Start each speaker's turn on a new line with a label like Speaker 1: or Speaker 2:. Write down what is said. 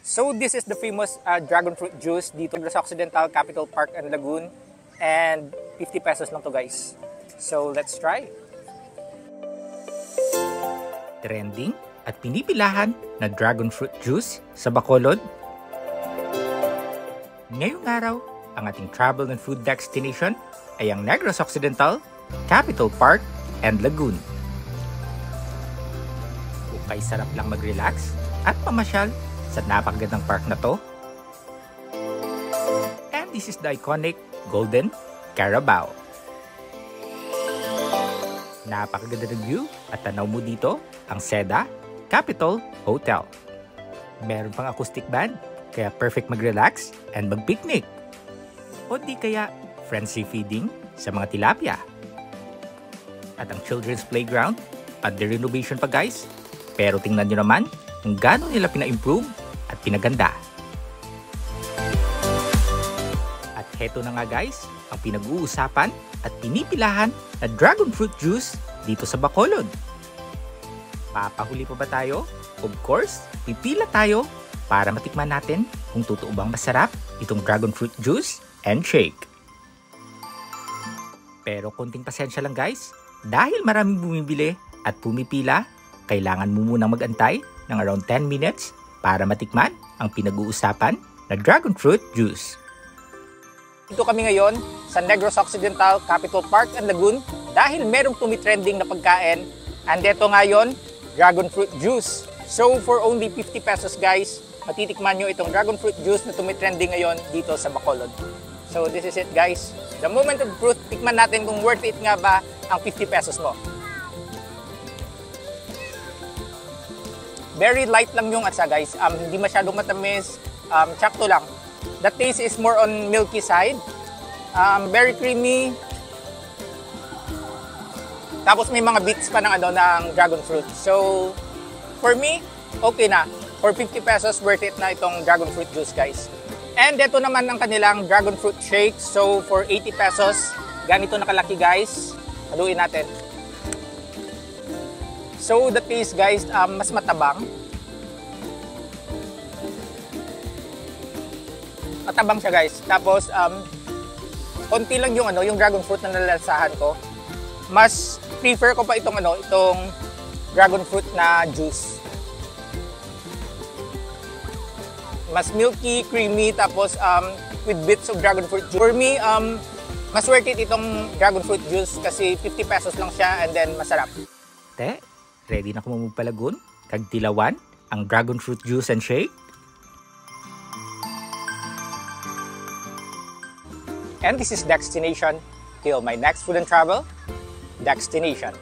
Speaker 1: So this is the famous dragon fruit juice dito sa Occidental Capital Park and Lagoon, and 50 pesos lang to guys. So let's try.
Speaker 2: Trending at pinipilahan na dragon fruit juice sa Bacolod. Ngayong araw, ang ating travel and food destination ay ang Negros Occidental Capital Park and Lagoon. Ukay sarap lang mag-relax at pamasyal sa napakagandang park na to. And this is the iconic Golden Carabao. Napakaganda ng view at tanaw mo dito ang Seda Capitol Hotel. Meron pang acoustic band, kaya perfect mag-relax and mag-picnic. O di kaya frenzy feeding sa mga tilapia. At ang children's playground at the renovation pa guys. Pero tingnan nyo naman kung gaano nila pina-improve at pinaganda. At heto na nga guys, ang pinag-uusapan at pinipilahan na dragon fruit juice dito sa Bacolod. Papahuli pa ba tayo? Of course, pipila tayo para matikman natin kung totoo bang masarap itong dragon fruit juice and shake. Pero konting pasensya lang guys, dahil maraming bumibili at pumipila, kailangan mo munang mag-antay ng around 10 minutes para matikman ang pinag-uusapan na dragon fruit juice.
Speaker 1: Dito kami ngayon sa Negros Occidental Capital Park and Lagoon dahil merong tumitrending na pagkain, and ito ngayon, dragon fruit juice. So for only 50 pesos guys, matitikman nyo itong dragon fruit juice na tumitrending ngayon dito sa Bacolod. So this is it guys, the moment of truth. Tikman natin kung worth it nga ba ang 50 pesos mo. Very light lang yung atsa guys, hindi masyadong matamis, sakto lang. The taste is more on milky side, very creamy. Tapos may mga bits pa ng dragon fruit. So for me, okay na. For 50 pesos, worth it na itong dragon fruit juice guys. And ito naman ang kanilang dragon fruit shake. So for 80 pesos, ganito nakalaki guys. Haluin natin. So the taste guys, mas matabang. Matabang siya guys. Tapos konti lang yung yung dragon fruit na nalalasahan ko. Mas prefer ko pa itong itong dragon fruit na juice. Mas milky, creamy, tapos with bits of dragon fruit juice. For me, mas worth it itong dragon fruit juice kasi 50 pesos lang siya and then masarap.
Speaker 2: Te, ready na ko magpalagon? Kag tilawan ang dragon fruit juice and shake?
Speaker 1: And this is Destination. Till my next food and travel destination.